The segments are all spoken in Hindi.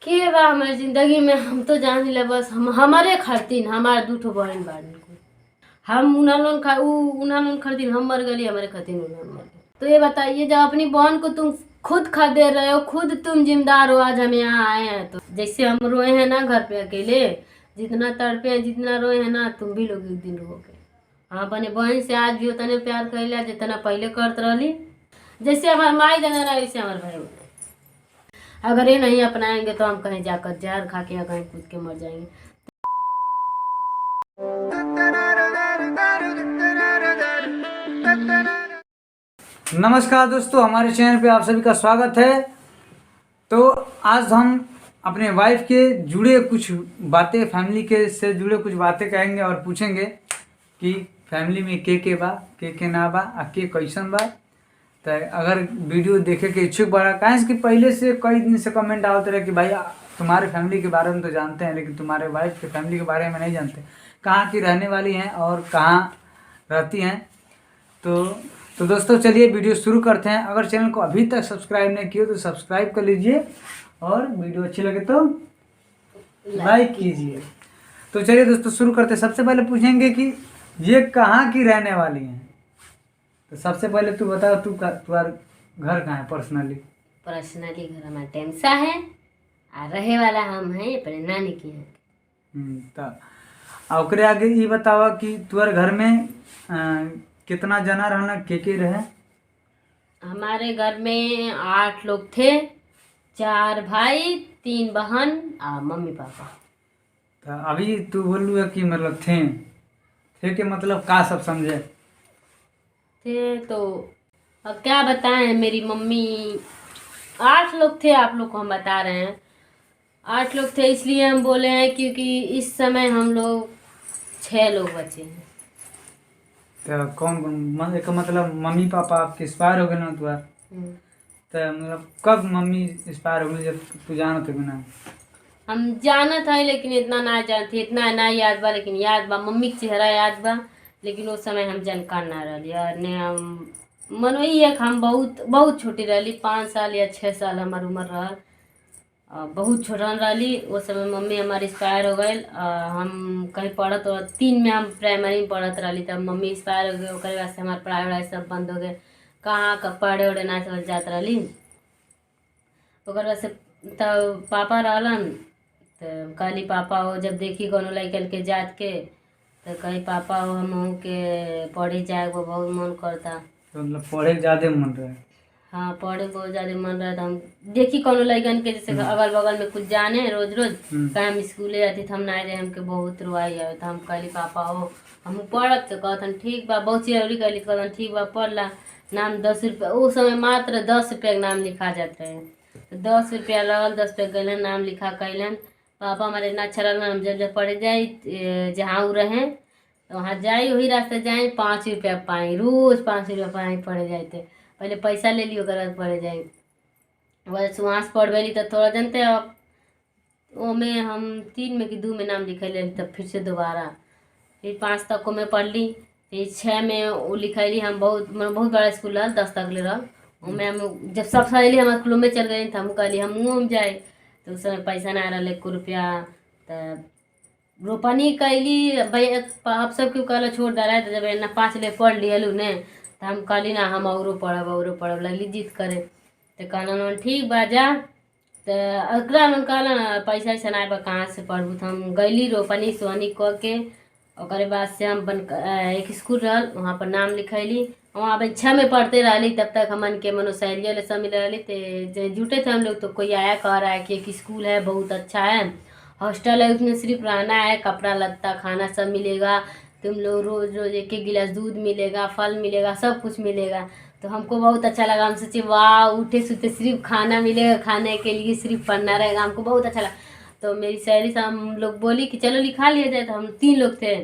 के बा हमारी जिंदगी में हम तो जान ले बस हम हमारे खरतीन हमार दू ठो बहन बानी को हम उन्हालोन खरतीन हम मर गली हमारे खरतीन उन्हान मर गए। तो ये बताइए जब अपनी बहन को तुम खुद खदेड़ रहे हो, खुद तुम जिम्मेदार हो, आज हम यहाँ आए हैं तो जैसे हम रोए हैं ना घर पे अकेले, जितना तड़पे हैं जितना रोए हैं ना तुम भी लोग एक दिन रोगे। हाँ अपने बहन से आज भी उतने प्यार कर जितना पहले करत रही। जैसे हमारे माई देना रहा वैसे हमारे भाई बने। अगर ये नहीं अपनाएंगे तो हम कहीं जाकर जहर खा के या कहीं कूद के मर जाएंगे। नमस्कार दोस्तों, हमारे चैनल पे आप सभी का स्वागत है। तो आज हम अपने वाइफ के जुड़े कुछ बातें, फैमिली के से जुड़े कुछ बातें कहेंगे और पूछेंगे कि फैमिली में के बा, के ना बा, आ के कैसन बा। तो अगर वीडियो देखे के इच्छुक बड़ा कहें कि पहले से कई दिन से कमेंट आते रहे कि भाई तुम्हारे फैमिली के बारे में तो जानते हैं लेकिन तुम्हारे वाइफ के फैमिली के बारे में नहीं जानते, कहाँ की रहने वाली हैं और कहाँ रहती हैं। तो दोस्तों चलिए वीडियो शुरू करते हैं। अगर चैनल को अभी तक सब्सक्राइब नहीं किया तो सब्सक्राइब कर लीजिए और वीडियो अच्छी लगे तो लाइक कीजिए। तो चलिए दोस्तों शुरू करते हैं। सबसे पहले पूछेंगे कि ये कहाँ की रहने वाली हैं। तो सबसे पहले तू बता, तुम्हारा घर कहाँ है पर्सनली? पर्सनली घर हमारा टेंसा है और रहे वाला हम हैं अपने नानी की है। तो ओकरे आगे ये बतावा कि तुम्हारे घर में कितना जना रहना, के रहे? हमारे घर में 8 लोग थे, 4 भाई 3 बहन और मम्मी पापा। तो अभी तू बोलू है कि मतलब थे के मतलब का सब समझे थे तो अब क्या बताएं। मेरी मम्मी 8 लोग थे, आप लोग को हम बता रहे हैं 8 लोग थे, इसलिए हम बोले हैं क्योंकि इस समय हम लोग 6 लोग बचे हैं। तो कौन एक मतलब मम्मी पापा आपके एक्सपायर हो गए ना तुम्हारे? तो मतलब कब मम्मी एक्सपायर हो गई जब तू जानत हो ना? हम जानत है लेकिन इतना ना जानते, इतना ना याद बा, लेकिन याद बा मम्मी के चेहरा याद बा, लेकिन उस समय हम जानकार ना रही। ने हम मन वही है कि हम बहुत बहुत छोटी रही, 5 साल या 6 साल हमार उम्र रहा, बहुत छोटा रही उस समय मम्मी हमारी एक्सपायर हो गई। हम कहीं पढ़त 3 में हम प्राइमरी में पढ़त रही तब मम्मी एक्सपायर हो गई। ओकरे बाद से हमारे पढ़ाई वढ़ाई सब बंद हो गए, कहाँ का पढ़े उढ़े ना समझ जात रही। ओकर बाद से तब पापा रहलन तो कहली पापा हो, जब देखी कोनो लड़कन के जात के तो कही पापा हो हम के पढ़े जाए वो बहुत मन करता। तो मतलब पढ़े ज़्यादा मन रहे? हाँ पढ़े बहुत ज़्यादा मन रहा था। हम देखी कोनो लड़कन के जैसे अगल बगल में कुछ जाने रोज रोज कहीं हम स्कूले जाती तो हम ना रहे, हमके बहुत रुआई आए। तो हम कहली पापा हो हम पढ़त तो कहतन ठीक बा, बहुत चिरौरी कहली कहतन ठीक बा पढ़ ला। नाम 10 रुपया उस समय मात्र 10 रुपया के नाम लिखा जाते हैं। तो 10 रुपया लगल, 10 रुपया गलन नाम लिखा कैलन। पापा हमारे इतना अच्छा लगल, हम जब जब पढ़े जाए जहाँ वो रहें तो वहाँ जाए वही रास्ते जाए 5 रुपया पाई, रोज 5 रुपया पाई पढ़े जाते। पहले पैसा ले लियो कर पढ़े जाए, बस वहाँ से पढ़वेली तो थोड़ा जानते अब वो में हम 3 में कि 2 में नाम लिखे ले, तब फिर से दोबारा फिर 5 तक को मैं पढ़ ली। फिर 6 में वो लिखैली। हम बहुत बड़ा स्कूल रहा, 10 तक ले रहा उसमें। हम जब सब सहेली हमारे स्कूल में चल गई तो हम कहली हम जाए, तो उस समय पैसा ना रहा 1 रुपया। तब रोपनी कैली भाई आप सब क्यों कहला छोड़ डाला है, तो जब ना 5 ले पढ़ लियलू ने तो हम कहली ना हम औरो पढ़ब लगली जिद करे। तो कहलन ठीक बा जा। तो अकरा मन कहला ना पैसा वैसा ना बा कहाँ से पढ़बू। तो हम गईली रोपनी सोहनी कऽ के ओकरे बाद से हम एक स्कूल रहल वहाँ पर नाम लिखैली। वहाँ पर 6 में पढ़ते रहली, तब तक हमन के मनो सहेलिया ले सब मिल रही थे जुटे थे हम लोग। तो कोई आया कह रहा है कि एक स्कूल है बहुत अच्छा है, हॉस्टल है, उसमें सिर्फ रहना है, कपड़ा लत्ता खाना सब मिलेगा, तुम लोग रोज रोज 1 गिलास दूध मिलेगा, फल मिलेगा, सब कुछ मिलेगा। तो हमको बहुत अच्छा लगा, हम सोचे वाह उठे सुते सिर्फ खाना मिलेगा, खाने के लिए सिर्फ पढ़ना रहेगा, हमको बहुत अच्छा लगा। तो मेरी सहेली से हम लोग बोली कि चलो लिखा लिया जाए। तो हम 3 लोग थे,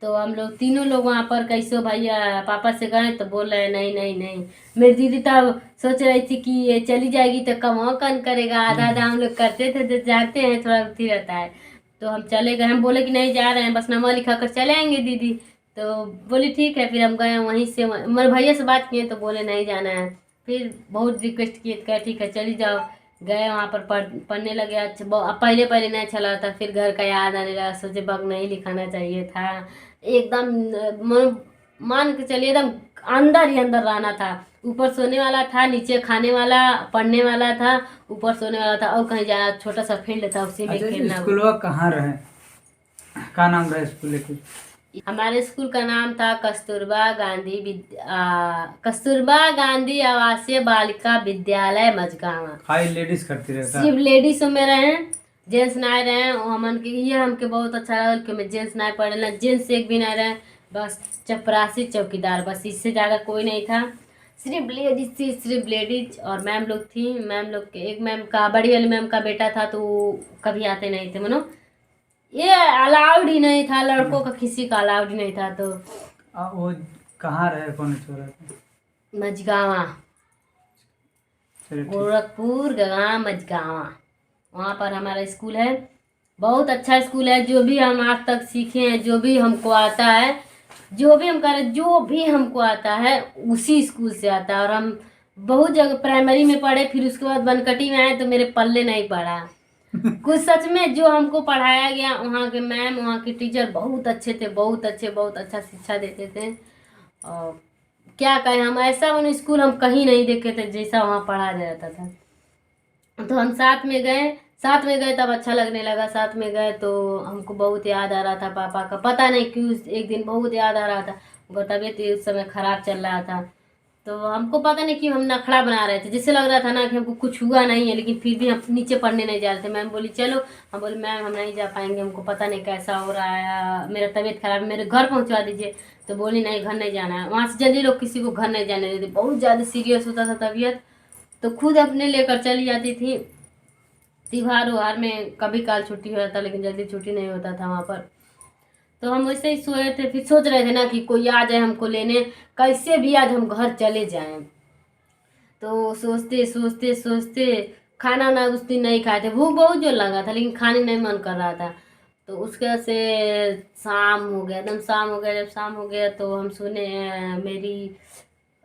तो हम लोग तीनों लोग वहाँ पर कैसे भैया पापा से गए तो बोल रहे नहीं नहीं नहीं। मेरी दीदी तब सोच रही थी कि ये चली जाएगी तो कम कौन करेगा, आधा आधा हम लोग करते थे तो जाते हैं थोड़ा उठी रहता है। तो हम चले गए, हम बोले कि नहीं जा रहे हैं बस नामा लिखा कर चले आएंगे दीदी। तो बोली ठीक है। फिर हम गए वहीं से, मेरे भैया से बात किए तो बोले नहीं जाना है। फिर बहुत रिक्वेस्ट किए, कहा ठीक है चली जाओ। गए वहाँ पर पढ़ने लगे। अच्छा पहले पहले नहीं अच्छा लगा था, फिर घर का याद आने लगा, सोचे बग नहीं लिखाना चाहिए था। एकदम मान के चलिए एकदम अंदर ही अंदर रहना था। ऊपर सोने वाला था, नीचे खाने वाला, पढ़ने वाला था, ऊपर सोने वाला था, और कहीं जाना, छोटा सा फील्ड था उसी में अच्छा, खेलना। स्कूल कहाँ रहे, क्या नाम रहे स्कूल के? हमारे स्कूल का नाम था कस्तूरबा गांधी आवासीय बालिका विद्यालय मझगांव। खाली लेडीज करती रहता? सिर्फ लेडीज में रहे, जेंट्स नहीं रहे। हमन के ये हमके बहुत अच्छा लगल कि मैं जेंट्स नहीं पढ़े ना, जेंट्स एक भी नहीं रहे, बस चपरासी चौकीदार, बस इससे ज़्यादा कोई नहीं था। सिर्फ लेडीज थी, सिर्फ लेडीज। और मैम लोग थी। मैम लोग के एक मैम का, बड़ी वाली मैम का बेटा था, तो वो कभी आते नहीं थे मनो, ये अलाउड ही नहीं था, लड़कों का किसी का अलाउड ही नहीं था। तो वो कहाँ रहे, कौन छोरा था? मझगावा, चलिए ठीक। गोरखपुर गवा मझगावा, वहाँ पर हमारा स्कूल है। बहुत अच्छा स्कूल है। जो भी हम आज तक सीखे हैं, जो भी हमको आता है, जो भी हम करें, जो भी हमको आता है उसी स्कूल से आता है। और हम बहुत जगह प्राइमरी में पढ़े, फिर उसके बाद बनकटी में आए तो मेरे पल्ले नहीं पड़ा कुछ। सच में जो हमको पढ़ाया गया, वहाँ के मैम, वहाँ के टीचर बहुत अच्छे थे, बहुत अच्छे, बहुत अच्छा शिक्षा देते थे। और क्या कहें, हम ऐसा वन स्कूल हम कहीं नहीं देखे थे जैसा वहाँ पढ़ाया जाता था। तो हम साथ में गए तब अच्छा लगने लगा। साथ में गए तो हमको बहुत याद आ रहा था पापा का, पता नहीं क्यों एक दिन बहुत याद आ रहा था। उनका तबीयत उस समय खराब चल रहा था, तो हमको पता नहीं क्यों हम नखड़ा बना रहे थे, जैसे लग रहा था ना कि हमको कुछ हुआ नहीं है, लेकिन फिर भी हम नीचे पढ़ने नहीं जा रहे थे। मैम बोली चलो, हम बोले मैम हम नहीं जा पाएंगे, हमको पता नहीं कैसा हो रहा है, मेरा तबीयत खराब है, मेरे घर पहुंचवा दीजिए। तो बोली नहीं, घर नहीं जाना है। वहाँ से जल्दी लोग किसी को घर नहीं जाने देते, बहुत ज़्यादा सीरियस होता था तबीयत, तो खुद अपने लेकर चली जाती थी। त्योहार उहार में कभी काल छुट्टी हो जाता, लेकिन जल्दी छुट्टी नहीं होता था वहाँ पर। तो हम वैसे ही सोए थे, फिर सोच रहे थे ना कि कोई आ जाए हमको लेने, कैसे भी आज हम घर चले जाएं। तो सोचते सोचते सोचते खाना ना उस दिन नहीं खाए थे, भूख बहुत जोर लगा था, लेकिन खाने नहीं मन कर रहा था। तो उसके वजह से शाम हो गया, एकदम शाम हो गया। जब शाम हो गया तो हम सुने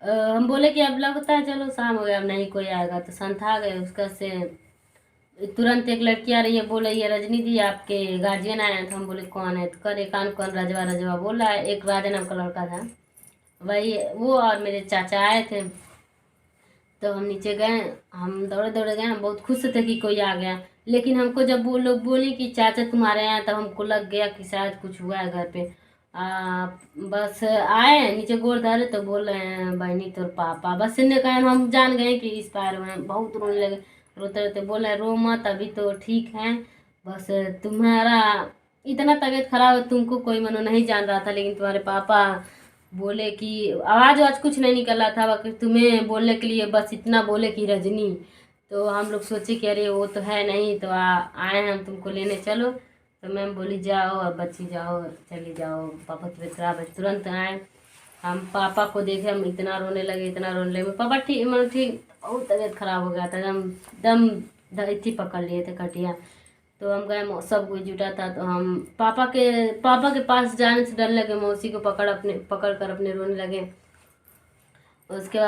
हम बोले कि अब लगता है चलो शाम हो गया, अब नहीं कोई आएगा, तो संथा गए। उसके वजह से तुरंत एक लड़की आ रही है, बोले ये रजनी दी आपके गार्जियन आए हैं। तो हम बोले कौन है, तो करे कान कौन, रजवा रजवा बोल रहा है। एक राजा नाम का लड़का था, वही वो और मेरे चाचा आए थे। तो हम नीचे गए, हम दौड़े दौड़े गए, हम बहुत खुश थे कि कोई आ गया। लेकिन हमको जब वो लोग बोली कि चाचा तुम्हारे यहाँ, तब हमको लग गया कि शायद कुछ हुआ है घर पे। बस आए नीचे गोड़ धरे तो बोल रहे हैं बहनी तोर पापा, बस इन्हें कहे हम जान गए कि इस पार में बहुत रोने लगे। रोते रोते बोले रो मत, अभी तो ठीक है, बस तुम्हारा इतना तबीयत खराब है, तुमको कोई मनो नहीं जान रहा था, लेकिन तुम्हारे पापा बोले कि आवाज़ वाज कुछ नहीं निकल रहा था, बाकी तुम्हें बोलने के लिए बस इतना बोले कि रजनी। तो हम लोग सोचे कि अरे वो तो है नहीं, तो आए हैं हम तुमको लेने, चलो। तो मैम बोली जाओ अब बच्ची जाओ, चली जाओ, पापा की तबीयत खराब है। तुरंत आए, हम पापा को देखे, हम इतना रोने लगे, इतना रोने लगे। पापा ठीक, मतलब ठीक, बहुत तबीयत खराब हो गया था, एकदम दम धरती पकड़ लिए थे खटिया। तो हम गए, सब कुछ जुटा था, तो हम पापा के पास जाने से डर लगे, मौसी को पकड़ कर अपने रोने लगे। उसके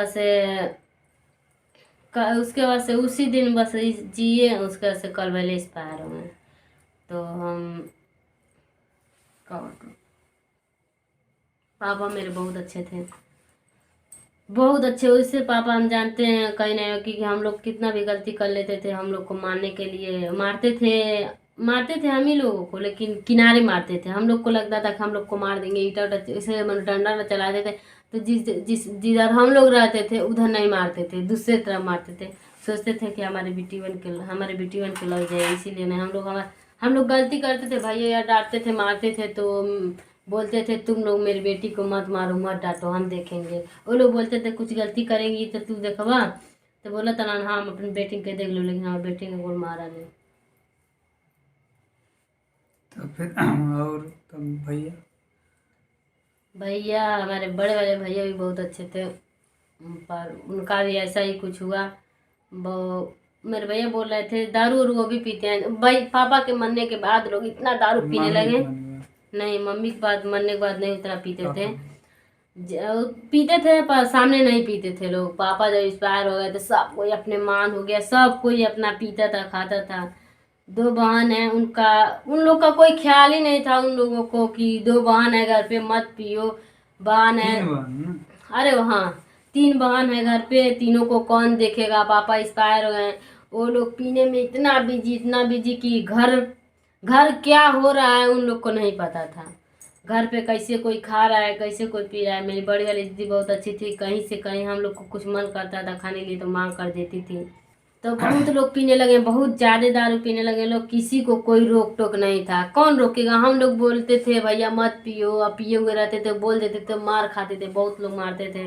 बाद से उसी दिन बस जिए, उसके बाद से कल वाले एक्सपायर हुए। तो हम पापा मेरे बहुत अच्छे थे, बहुत अच्छे। उससे पापा हम जानते हैं कहीं नहीं कि हम लोग कितना भी गलती कर लेते थे, हम लोग को मारने के लिए मारते थे हम ही लोगों को, लेकिन किनारे मारते थे। हम लोग को लगता था कि हम लोग को मार देंगे, ईटा उटा इसे मतलब डंडा न चलाते थे। तो जिधर हम लोग रहते थे उधर नहीं मारते थे, दूसरे तरफ मारते थे। सोचते थे कि हमारे बेटी बन के लग जाए, इसीलिए नहीं। हम लोग गलती करते थे, भैया यार डांटते थे, मारते थे, तो बोलते थे तुम लोग मेरी बेटी को मत मारो, मत डांटो, हम देखेंगे। वो लोग बोलते थे कुछ गलती करेंगी तो तू देखवा। तो बोला था ना हाँ हम अपनी बेटी के देख लो, लेकिन हमारी बेटी को कोई मारा नहीं। तो फिर और तुम भैया? भैया हमारे बड़े वाले भैया भी बहुत अच्छे थे, पर उनका भी ऐसा ही कुछ हुआ। वो मेरे भैया बोल रहे थे दारू और वो भी पीते हैं भाई। पापा के मरने के बाद लोग इतना दारू पीने लगे। नहीं, मम्मी के बाद मरने के बाद नहीं उतना पीते थे। पीते थे पर सामने नहीं पीते थे लोग। पापा जब एक्सपायर हो गए तो सब कोई अपने मान हो गया, सब कोई अपना पीता था खाता था। 2 बहन है, उनका उन लोग का कोई ख्याल ही नहीं था उन लोगों को कि 2 बहन है घर पे मत पियो। बहन है, 3 बहन। अरे हाँ 3 बहन है घर पे, तीनों को कौन देखेगा। पापा एक्सपायर हो गए, वो लोग पीने में इतना बिजी कि घर घर क्या हो रहा है उन लोग को नहीं पता था। घर पे कैसे कोई खा रहा है, कैसे कोई पी रहा है। मेरी बड़ी वाली दीदी बहुत अच्छी थी, कहीं से कहीं हम लोग को कुछ मन करता था खाने के लिए तो मांग कर देती थी। तो बहुत लोग पीने लगे, बहुत ज़्यादा दारू पीने लगे लोग, किसी को कोई रोक टोक नहीं था। कौन रोकेगा। हम लोग बोलते थे भैया मत पियो, अब पिए हुए रहते थे, बोल देते थे, मार खाते थे, बहुत लोग मारते थे।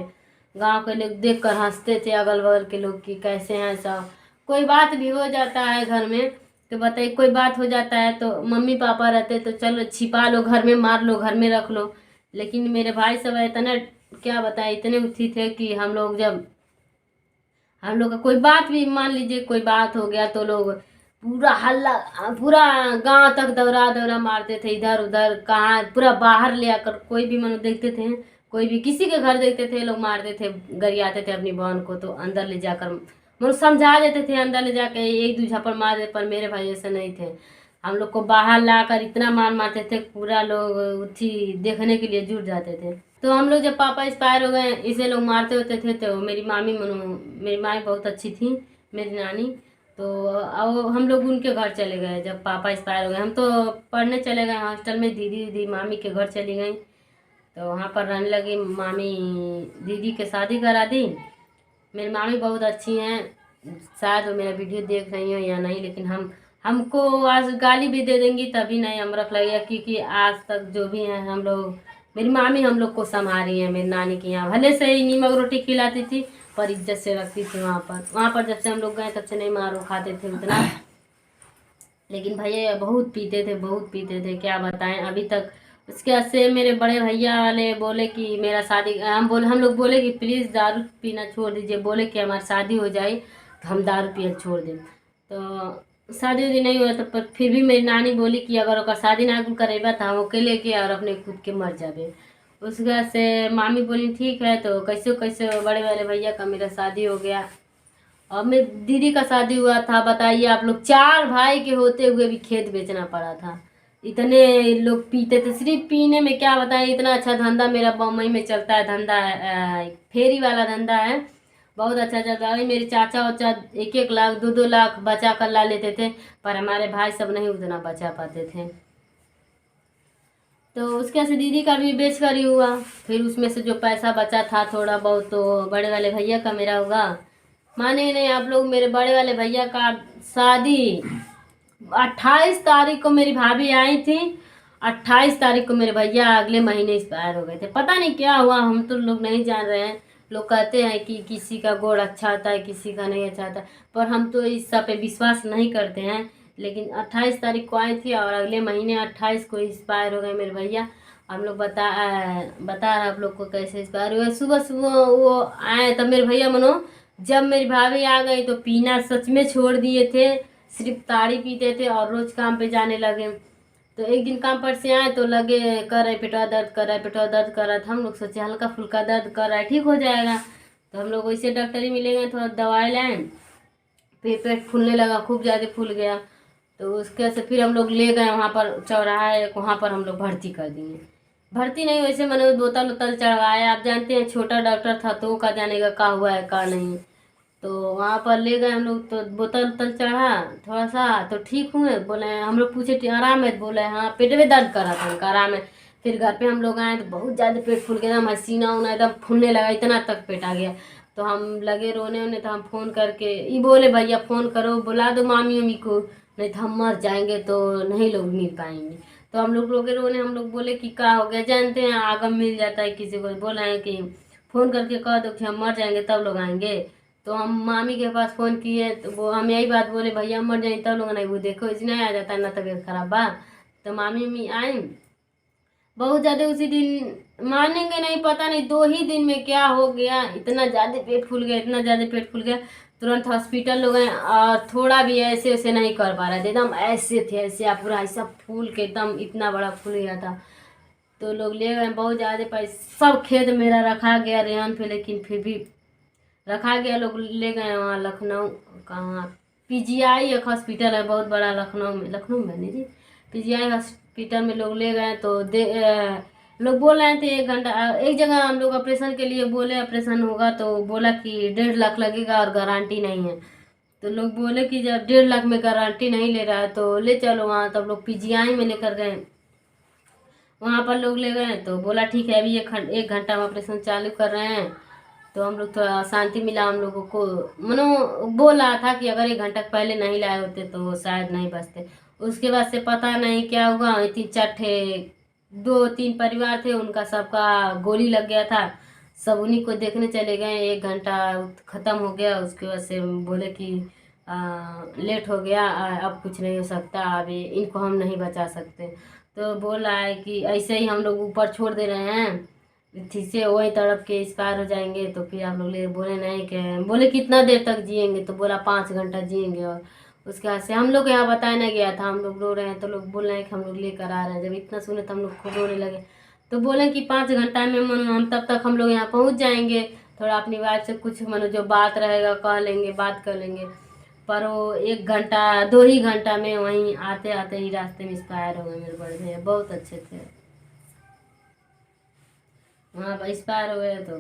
गांव के लोग देख कर हंसते थे, अगल बगल के लोग कि कैसे हैं सब। कोई बात भी हो जाता है घर में तो बताइए, कोई बात हो जाता है तो मम्मी पापा रहते तो चलो छिपा लो घर में, मार लो घर में रख लो। लेकिन मेरे भाई सब इतना क्या बताए, इतने उठी थे कि हम लोग का कोई बात भी, मान लीजिए कोई बात हो गया तो लोग पूरा हल्ला, पूरा गांव तक दौरा दौरा मारते थे, इधर उधर कहाँ पूरा बाहर ले आकर कोई भी मनो देखते थे, कोई भी किसी के घर देखते थे लोग मारते थे, गरियाते थे अपनी बहन को तो अंदर ले जाकर मतलब समझा देते थे, अंदर ले जाके 1-2 झापड़ मार देते। पर मेरे भाई ऐसे नहीं थे, हम लोग को बाहर लाकर इतना मार मारते थे, पूरा लोग उठी देखने के लिए जुट जाते थे। तो हम लोग जब पापा एक्सपायर हो गए इसे लोग मारते होते थे तो मेरी मामी बहुत अच्छी थी, मेरी नानी। तो अब हम लोग उनके घर चले गए जब पापा एक्सपायर हो गए। हम तो पढ़ने चले गए हॉस्टल में, दीदी दीदी मामी के घर चली गई तो वहाँ पर रहने लगी। मामी दीदी के शादी करा दी। मेरी मामी बहुत अच्छी हैं, शायद वो मेरा वीडियो देख रही हो या नहीं, लेकिन हमको आज गाली भी दे देंगी तभी नहीं हम रख लगेगा, क्योंकि आज तक जो भी हैं हम लोग, मेरी मामी हम लोग को संभाली है। मेरी नानी के यहाँ भले से ही नीमक रोटी खिलाती थी पर इज्जत से रखती थी। वहाँ पर जब से हम लोग गए तब से नहीं मारो खाते थे उतना। लेकिन भैया बहुत पीते थे, बहुत पीते थे, क्या बताएं अभी तक। उसके बाद से मेरे बड़े भैया वाले बोले कि मेरा शादी, हम लोग बोले कि प्लीज़ दारू पीना छोड़ दीजिए, बोले कि हमारी शादी हो जाए तो हम दारू पीना छोड़ दें। तो शादी उदी नहीं हुआ तो पर फिर भी मेरी नानी बोली कि अगर ओकर शादी ना करेबा तो हम अकेले के और अपने खुद के मर जाबे। उसके बाद से मामी बोली ठीक है। तो कैसे कैसे बड़े वाले भैया का मेरा शादी हो गया और मेरी दीदी का शादी हुआ था। बताइए आप लोग, 4 भाई के होते हुए भी खेत बेचना पड़ा था। इतने लोग पीते थे, सिर्फ पीने में क्या बताएं। इतना अच्छा धंधा मेरा बम्बई में चलता है, धंधा है फेरी वाला धंधा है, बहुत अच्छा चलता है। मेरे चाचा वाचा 1-1 लाख 2-2 लाख बचा कर ला लेते थे, पर हमारे भाई सब नहीं उतना बचा पाते थे। तो उसके से दीदी का भी बेच कर ही हुआ। फिर उसमें से जो पैसा बचा था थोड़ा बहुत तो बड़े वाले भैया का मेरा होगा। माने नहीं आप लोग, मेरे बड़े वाले भैया का शादी 28 तारीख को मेरी भाभी आई थी, 28 तारीख को मेरे भैया अगले महीने एक्सपायर हो गए थे। पता नहीं क्या हुआ, हम तो लोग नहीं जान रहे हैं। लोग कहते हैं कि किसी का गोड़ अच्छा होता है, किसी का नहीं अच्छा होता, पर हम तो इस सब पे विश्वास नहीं करते हैं। लेकिन 28 तारीख को आई थी और अगले महीने 28 को एक्सपायर हो गए मेरे भैया। हम लोग बता रहे आप लोग को कैसे एक्सपायर हुआ। सुबह सुबह वो आए तब मेरे भैया मनो, जब मेरी भाभी आ गई तो पीना सच में छोड़ दिए थे, सिर्फ ताड़ी पीते थे और रोज काम पे जाने लगे। तो एक दिन काम पर से आए तो लगे कर रहे पेटवा दर्द कर रहा है, पेटवा दर्द कर रहा था। हम लोग सोचे हल्का फुल्का दर्द कर रहा है, ठीक हो जाएगा। तो हम लोग वैसे डॉक्टरी मिलेंगे, थोड़ा दवाई लाए, फिर पेट फूलने लगा, खूब ज़्यादा फूल गया। तो उसके से फिर हम लोग ले गए वहाँ पर चौराहा है, वहाँ पर हम लोग भर्ती कर दिए। भर्ती नहीं वैसे मैंने बोतल उतल चढ़वाया, आप जानते हैं छोटा डॉक्टर था तो का जानेगा का हुआ है का नहीं। तो वहाँ पर ले गए हम लोग तो बोतल उतल चढ़ा थोड़ा सा तो ठीक हुए। बोले हम लोग पूछे आराम है, तो बोले हाँ पेट में दर्द कर रहा था उनका, आराम है। फिर घर पे हम लोग आए तो बहुत ज़्यादा पेट फूल गया, एकदम सीना उना एकदम फूलने लगा, इतना तक पेट आ गया। तो हम लगे रोने उन्हें, तो हम फ़ोन करके ये बोले भैया फ़ोन करो, बुला दो मामी उमी को, नहीं तो हम मर जाएंगे तो नहीं लोग मिल पाएंगे। तो हम लोग रोके रोने, हम लोग बोले कि क्या हो गया, जानते हैं आगम मिल जाता है किसी को। बोल रहे हैं कि फ़ोन करके कह दो कि हम मर जाएंगे तब लोग आएंगे। तो हम मामी के पास फ़ोन किए तो वो हम यही बात बोले भैया मर जाए तब लोग नहीं, वो देखो इसने आ जाता है ना तबीयत खराब बा। तो मामी मम्मी आई बहुत ज़्यादा उसी दिन, मानेंगे नहीं, पता नहीं 2 ही दिन में क्या हो गया, इतना ज़्यादा पेट फूल गया, इतना ज़्यादा पेट फूल गया। तुरंत हॉस्पिटल लोग गए और थोड़ा भी ऐसे वैसे नहीं कर पा रहे थे, एकदम ऐसे थे, ऐसे पूरा ऐसा फूल के एकदम इतना बड़ा फूल गया था। तो लोग ले गए बहुत ज़्यादा पैसे, सब खेत मेरा रखा गया रेहान पे, लेकिन फिर भी रखा गया। लोग ले गए वहाँ लखनऊ, कहाँ PGI एक हॉस्पिटल है बहुत बड़ा लखनऊ में नहीं जी, PGI हॉस्पिटल में लोग ले गए। तो लोग बोल रहे थे 1 घंटा, एक जगह हम लोग ऑपरेशन के लिए बोले ऑपरेशन होगा, तो बोला कि 1.5 लाख लगेगा और गारंटी नहीं है। तो लोग बोले कि जब 1.5 लाख में गारंटी नहीं ले रहा है तो ले चलो वहाँ। तब लोग PGI में लेकर गए, वहाँ पर लोग ले गए तो बोला ठीक है अभी 1 घंटा में ऑपरेशन चालू कर रहे हैं। तो हम लोग थोड़ा शांति मिला हम लोगों को, मनो बोल रहा था कि अगर 1 घंटा पहले नहीं लाए होते तो शायद नहीं बचते। उसके बाद से पता नहीं क्या हुआ, 3-4 ठे 2-3 परिवार थे, उनका सबका गोली लग गया था, सब उन्हीं को देखने चले गए। 1 घंटा ख़त्म हो गया, उसके बाद से बोले कि लेट हो गया, अब कुछ नहीं हो सकता, अभी इनको हम नहीं बचा सकते। तो बोल रहा है कि ऐसे ही हम लोग ऊपर छोड़ दे रहे हैं, ठीक से वही तड़प के एक्सपायर हो जाएंगे, तो फिर आप लोग ले बोले नहीं कि बोले कितना देर तक जिएंगे, तो बोला 5 घंटा जिएंगे। और उसके बाद से हम लोग यहाँ बताया नहीं गया था, हम लोग रो रहे हैं तो लोग बोल रहे हैं कि हम लोग लेकर आ रहे हैं। जब इतना सुने तो हम लोग खूब रोने लगे। तो बोले कि 5 घंटा में मनो हम तब तक हम लोग यहाँ पहुँच जाएंगे, थोड़ा अपनी वाइफ से कुछ मनो जो बात रहेगा कह लेंगे, बात कर लेंगे। पर वो 1 घंटा 2 ही घंटा में वहीं आते आते ही रास्ते में एक्सपायर हो गए। मेरे बड़े भैया बहुत अच्छे थे, वहाँ पर एक्सपायर हो गए। तो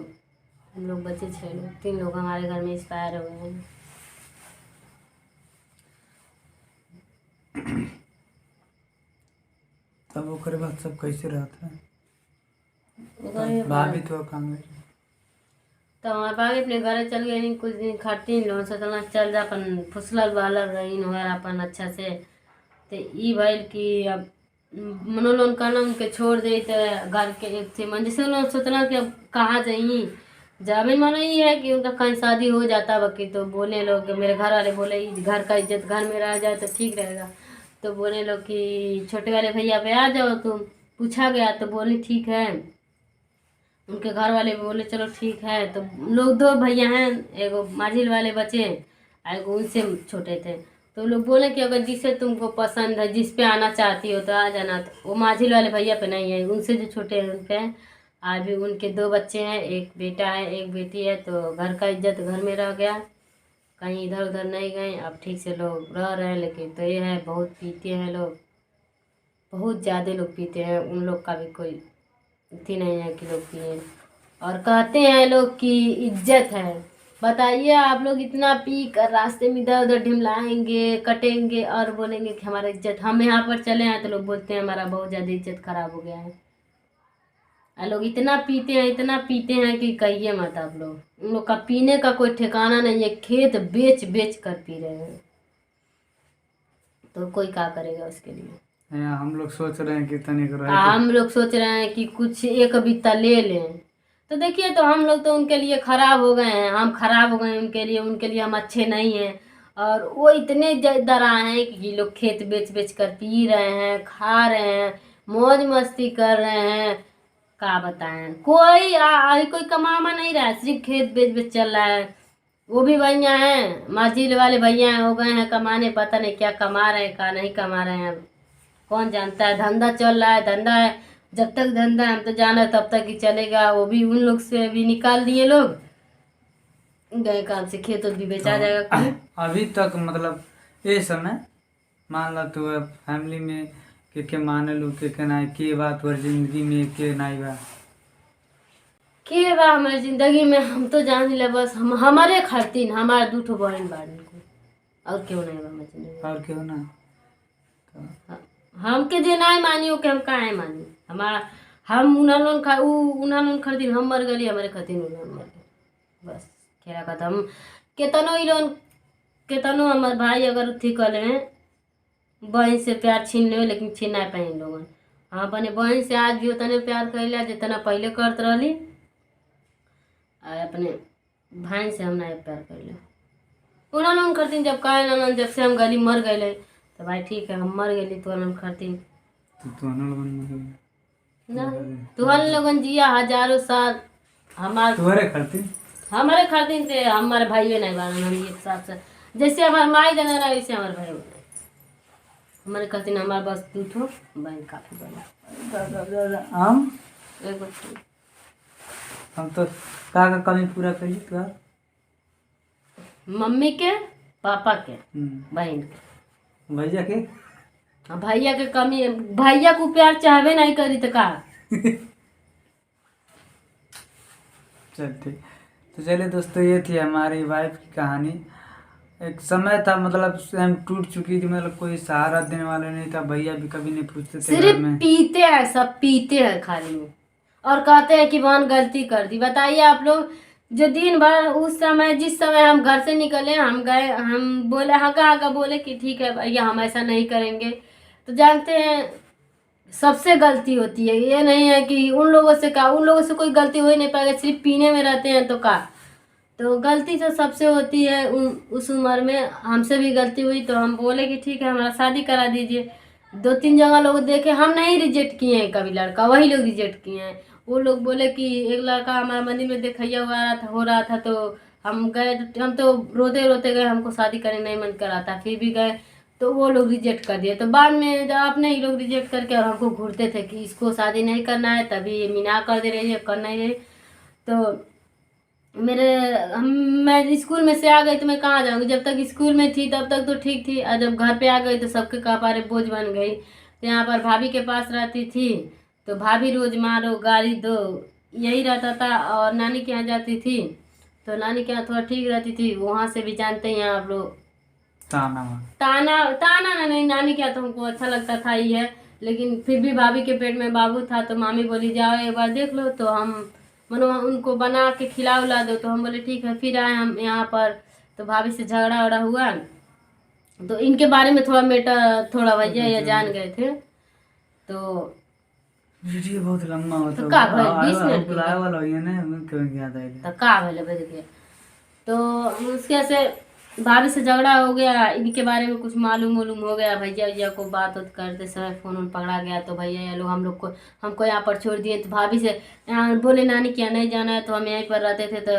हम लोग बचे 6 लोग, 3 लोग हमारे घर में एक्सपायर हो गए हैं। तब ओकरे बाद सब कैसे रहता है? ओकरे भाभी तो काम तो हमारे बागे अपने घर चल गए, नहीं कुछ दिन खटतीन लोग सोचना चल जा अपन फुसलल बहलल रही वगैरह अपन अच्छा से। तो ई भइल कि अब मनोलोन कहना उनके छोड़ दे तो घर के एक थे मन, जैसे उन्होंने सोचना कि अब कहाँ जाइए। जावे मानो ये है कि उनका कहीं शादी हो जाता बाकी, तो बोले लोग मेरे घर वाले बोले घर का इज्जत घर में रह जाए तो ठीक रहेगा। तो बोले लोग कि छोटे वाले भैया पे आ जाओ तुम। पूछा गया तो बोली ठीक है, उनके घर वाले बोले चलो ठीक है। तो लोग 2 भैया हैं, एगो माझिल वाले बच्चे एगो उनसे छोटे थे। तो लोग बोले कि अगर जिसे तुमको पसंद है जिस पे आना चाहती हो तो आ जाना। तो वो माझिल वाले भैया पे नहीं है, उनसे जो छोटे हैं उन पे है। अभी उनके 2 बच्चे हैं, एक बेटा है एक बेटी है। तो घर का इज्जत घर में रह गया, कहीं इधर उधर नहीं गए। अब ठीक से लोग रह रहे हैं, लेकिन तो ये है बहुत पीते हैं लोग, बहुत ज़्यादा लोग पीते हैं। उन लोग का भी कोई थी नहीं है कि लोग पिए। और कहते हैं लोग कि इज्जत है। बताइए आप लोग इतना पी कर रास्ते में इधर उधर ढिमलाएंगे कटेंगे और बोलेंगे कि हमारा इज्जत, हम यहाँ पर चले हैं तो लोग बोलते हैं हमारा बहुत ज़्यादा इज्जत खराब हो गया है। लोग इतना पीते हैं कि कहिए मत आप लोग। उन लोग का पीने का कोई ठिकाना नहीं है, खेत बेच बेच कर पी रहे हैं। तो कोई क्या करेगा उसके लिए। हम लोग सोच रहे हैं कि तनिक हम लोग सोच रहे हैं कि कुछ एक बित्ता ले लें। तो देखिए तो हम लोग तो उनके लिए खराब हो गए हैं, हम खराब हो गए उनके लिए हम अच्छे नहीं हैं। और वो इतने डरा हैं कि लोग खेत बेच बेच कर पी रहे हैं, खा रहे हैं, मौज मस्ती कर रहे हैं। क्या बताएं, कोई कमामा नहीं रहा है, सिर्फ खेत बेच बेच चल रहा है। वो भी भैया हैं, मार्जिल वाले भैया हो गए हैं कमाने, पता नहीं क्या कमा रहे हैं क्या नहीं कमा रहे हैं, कौन जानता है। धंधा चल रहा है, धंधा है, जब तक धंधा है हम तो जाना तब तक ही चलेगा। वो भी उन लोग से भी निकाल दिए लोग, गए काम से, खेत भी बेचा जाएगा कोई। अभी तक मतलब ये समय मान ला तू फैमिली में के माने लो के नाई के बात और जिंदगी में के नाई बा के बा हमारी जिंदगी में हम तो जान ले बस हम हमारे खातिर हमारे 2 ठो बहन बाड़न को, और क्यों नहीं बा हमारी जिंदगी में। और क्यों ना हमके जे नहीं मानी ओके हम काहे मानी। हमारा हम उन्हान खरीदिन हम मर गली, हमारे खातिर उन्हान मर गए, बस खेला खत्म। केतनो ई लोन केतनो हमार भाई अगर थी कले बहन से प्यार छीन ले, लेकिन छीन नहीं पाए लोगन। हम अपने बहन से आज भी उतने प्यार करेला जितना पहले करत रहली, और अपने भाई से हम नहीं प्यार करेला। उन्होंने करतीन जब कहे जब से हम गली मर गए तो भाई ठीक है हम मर गए तो उन्होंने करतीन ना। तुहन लोगन जिया हजारों साल, हमारे खातिर थे हमारे भाइयों नहीं बना। हम एक साथ से जैसे हमारे माई देना रहा वैसे हमारे भाई बना, हमारे खातिर हमारे बस 2 ठो बहन काफी बना। हम एगो चीज। हम तो का कमी पूरा करी तो मम्मी के, पापा के, बहन के, भैया के भैया के कमी, भैया को प्यार चाहबे नहीं करी तो का। चल ठीक। तो चलिए दोस्तों, ये थी हमारी वाइफ की कहानी। एक समय था मतलब स्वयं टूट चुकी थी, मतलब कोई सहारा देने वाला नहीं था, भैया भी कभी नहीं पूछते थे घर सिर्फ में। पीते हैं, सब पीते हैं खाली में, और कहते हैं कि बहन गलती कर दी। बताइए आप लोग, जो दिन भर उस समय, जिस समय हम घर से निकले, हम गए, हम बोले हका हका बोले कि ठीक है भैया हम ऐसा नहीं करेंगे, तो जानते हैं सबसे गलती होती है। ये नहीं है कि उन लोगों से का, उन लोगों से कोई गलती हो ही नहीं पाएगा, सिर्फ पीने में रहते हैं तो का। तो गलती तो सबसे होती है। उस उम्र में हमसे भी गलती हुई, तो हम बोले कि ठीक है हमारा शादी करा दीजिए। 2-3 जगह लोग देखे, हम नहीं रिजेक्ट किए हैं कभी लड़का, वही लोग रिजेक्ट किए हैं। वो लोग बोले कि एक लड़का हमारा मंदिर में देखैया हो रहा था, तो हम गए, हम तो रोते रोते गए, हमको शादी करने नहीं मन कर रहा था, फिर भी गए, तो वो लोग रिजेक्ट कर दिए। तो बाद में जब आपने ही लोग रिजेक्ट करके और हमको घूरते थे कि इसको शादी नहीं करना है, तभी ये मीना कर दे रही है, कर नहीं रही। तो मेरे हम मैं स्कूल में से आ गई तो मैं कहाँ जाऊँगी, जब तक स्कूल में थी तब तक तो ठीक थी, और जब घर पे आ गई तो सबके कपारे बोझ बन गई। तो यहाँ पर भाभी के पास रहती थी, तो भाभी रोज मारो गाली दो, यही रहता था। और नानी के यहाँ जाती थी, तो नानी के यहाँ थोड़ा ठीक रहती थी, वहाँ से भी जानते हैं आप लोग ताना ताना ताना ना, नहीं नानी क्या, तो हमको अच्छा लगता था ही है, लेकिन फिर भी भाभी के पेट में बाबू था, तो मामी बोली जाओ एक बार देख लो, तो हम मनो उनको बना के खिला उला दो, तो हम बोले ठीक है। फिर आए हम यहाँ पर, तो भाभी से झगड़ा उड़ा हुआ, तो इनके बारे में थोड़ा मेटर थोड़ा भैया ये जान गए थे। तो वीडियो बहुत लंबा होता तो का भाई 20 मिनट बुलाए वाला हो ना, मैं क्यों याद आइले। तो का भले बज गया। तो उसके से भाभी से झगड़ा हो गया, इनके बारे में कुछ मालूम हो गया, भैया भैया को बात उत करते समय फोन उन पकड़ा गया, तो भैया ये लोग हम लोग को, हमको यहाँ पर छोड़ दिए। तो भाभी से यहाँ बोले नानी क्या नहीं जाना है, तो हम यहीं पर रहते थे, तो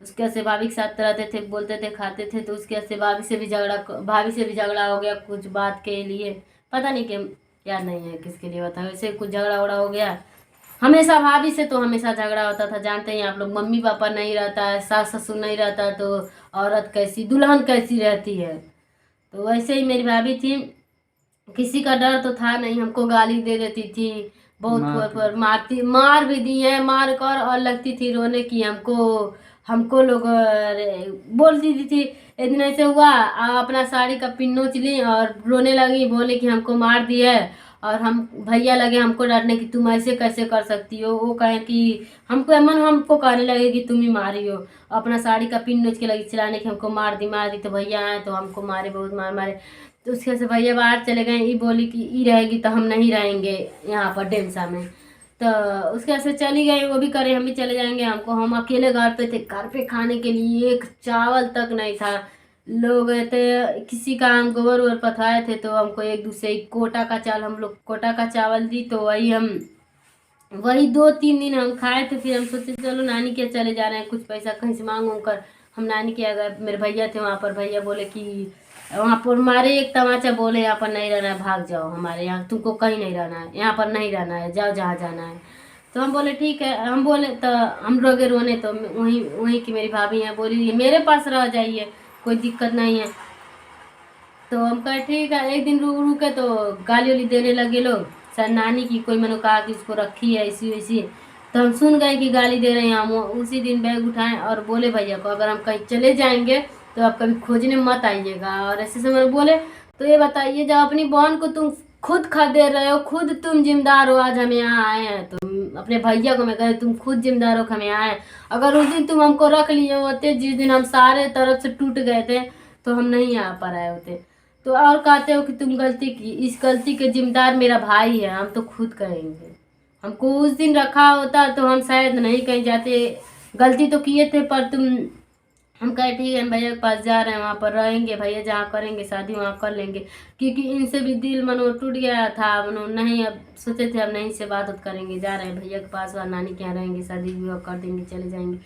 उसके से भाभी के साथ रहते थे, बोलते थे, खाते थे। तो उसके से भाभी से भी झगड़ा हो गया कुछ बात के लिए, पता नहीं कि याद नहीं है किसके लिए होता है, वैसे कुछ झगड़ा उड़ा हो गया। हमेशा भाभी से तो हमेशा झगड़ा होता था, जानते हैं आप लोग, मम्मी पापा नहीं रहता है, सास ससुर नहीं रहता, तो औरत कैसी, दुल्हन कैसी रहती है। तो वैसे ही मेरी भाभी थी, किसी का डर तो था नहीं, हमको गाली दे देती थी बहुत, मारती, मार भी दी है, मार कर, और लगती थी रोने की हमको। हमको लोग बोलती थी एक दिन ऐसे हुआ, अपना साड़ी का पिन नोच ली और रोने लगी, बोले कि हमको मार दी है। और हम भैया लगे हमको डांटने कि तुम ऐसे कैसे कर सकती हो, वो कहें कि हमको कहने लगे कि तुम ही मारी हो, अपना साड़ी का पिन नोच के लगी चिल्लाने कि हमको मार दी। तो भैया आए तो हमको मारे, बहुत मारे। तो उसके से भैया बाहर चले गए, ये बोली कि ये रहेगी तो हम नहीं रहेंगे यहाँ पर डेमसा में। तो उसके से चली गई, वो भी करे हम भी चले जाएंगे, हमको, हम अकेले घर पे थे, घर पे खाने के लिए एक चावल तक नहीं था। लोग थे, किसी का हम गोबर वोबर पथाए थे, तो हमको एक दूसरे कोटा का चावल, हम लोग कोटा का चावल दी, तो वही 2-3 दिन हम खाए थे। फिर हम सोचे चलो नानी के चले जा रहे हैं, कुछ पैसा कहीं से मांग कर हम नानी के आ गए। मेरे भैया थे वहाँ पर, भैया बोले कि वहाँ पर मारे एक तमाचा, बोले यहाँ पर नहीं रहना है, भाग जाओ, हमारे यहाँ तुमको कहीं नहीं रहना है, यहाँ पर नहीं रहना है, जाओ जहाँ जाना है। तो हम बोले ठीक है, हम बोले तो हम लोगे रोने, तो वहीं वहीं की मेरी भाभी है, बोली मेरे पास रह जाइए, कोई दिक्कत नहीं है। तो हम कहे ठीक है, एक दिन रुके तो गाली वाली देने लगे लोग, सर नानी की कोई मैंने कहा कि उसको रखी है ऐसी वैसी। तो हम सुन गए कि गाली दे रहे हैं, हम उसी दिन बैग उठाएं और बोले भैया को अगर हम कहीं चले जाएंगे तो आप कभी खोजने मत आइएगा। और ऐसे समय बोले तो ये बताइए, जब अपनी बहन को तुम खुद खरीदे रहे हो, खुद तुम जिम्मेदार हो, आज हम यहाँ आए हैं, तो अपने भैया को मैं कह तुम खुद जिम्मेदार हो, हम यहाँ आए। अगर उस दिन तुम हमको रख लिए होते, जिस दिन हम सारे तरफ से टूट गए थे, तो हम नहीं आ पा रहे होते। तो और कहते हो कि तुम गलती की, इस गलती के जिम्मेदार मेरा भाई है, हम तो खुद करेंगे। हमको उस दिन रखा होता तो हम शायद नहीं कहीं जाते, गलती तो किए थे, पर हम कहे ठीक है भैया के पास जा रहे हैं, वहाँ पर रहेंगे, भैया जहाँ करेंगे शादी वहाँ कर लेंगे। क्योंकि इनसे भी दिल मनो टूट गया था, मनो नहीं, अब सोचे थे अब नहीं से बात करेंगे, जा रहे हैं भैया के पास और नानी के यहाँ रहेंगे, शादी विवाह कर देंगे, चले जाएंगे।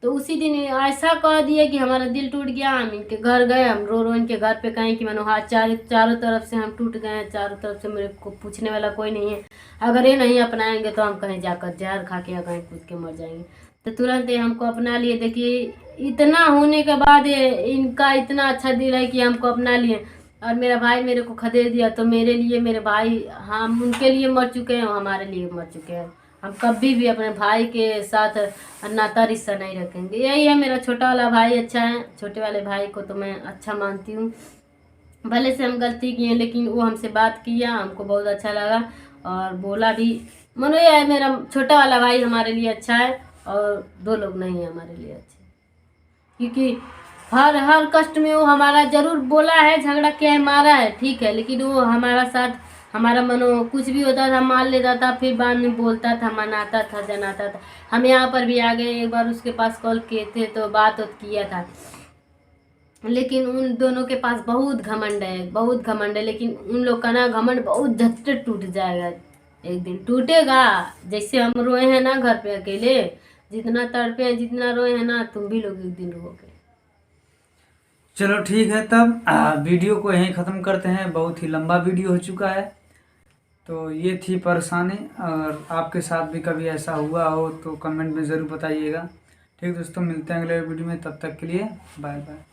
तो उसी दिन ऐसा कह दिए कि हमारा दिल टूट गया। हम इनके घर गए, हम रो रो इनके घर पे कहें कि मनो हाथ चारों तरफ से हम टूट गए हैं, चारों तरफ से मेरे को पूछने वाला कोई नहीं है, अगर ये नहीं अपनाएंगे तो हम कहीं जाकर जहर खा के या कहीं कूद के मर जाएंगे। तो तुरंत ये हमको अपना लिए। देखिए इतना होने के बाद इनका इतना अच्छा दिल है कि हमको अपना लिए। और मेरा भाई मेरे को खदेड़ दिया, तो मेरे लिए मेरे भाई, हम उनके लिए मर चुके हैं, हमारे लिए मर चुके हैं। हम कभी भी अपने भाई के साथ नाता रिश्ता नहीं रखेंगे। यही है, मेरा छोटा वाला भाई अच्छा है, छोटे वाले भाई को तो मैं अच्छा मानती हूँ। भले से हम गलती किए लेकिन वो हमसे बात किया, हमको बहुत अच्छा लगा और बोला भी। मनो ये है, मेरा छोटा वाला भाई हमारे लिए अच्छा है और 2 लोग नहीं है हमारे लिए अच्छे, क्योंकि हर हर कष्ट में वो हमारा जरूर बोला है, झगड़ा किया है, मारा है, ठीक है, लेकिन वो हमारा साथ, हमारा मनो कुछ भी होता था मान लेता था, फिर बाद में बोलता था, मनाता था, जनाता था। हम यहाँ पर भी आ गए, एक बार उसके पास कॉल किए थे तो बात किया था, लेकिन उन दोनों के पास बहुत घमंड है, बहुत घमंड है। लेकिन उन लोग का ना घमंड बहुत झटसे टूट जाएगा, एक दिन टूटेगा। जैसे हम रोए हैं ना घर पे अकेले, जितना तड़पे हैं, जितना रोए हैं ना, तुम भी लोग एक दिन रोओगे। चलो ठीक है, तब वीडियो को यहीं ख़त्म करते हैं। बहुत ही लंबा वीडियो हो चुका है। तो ये थी परेशानी, और आपके साथ भी कभी ऐसा हुआ हो तो कमेंट में ज़रूर बताइएगा। ठीक दोस्तों, मिलते हैं अगले वीडियो में, तब तक के लिए बाय बाय।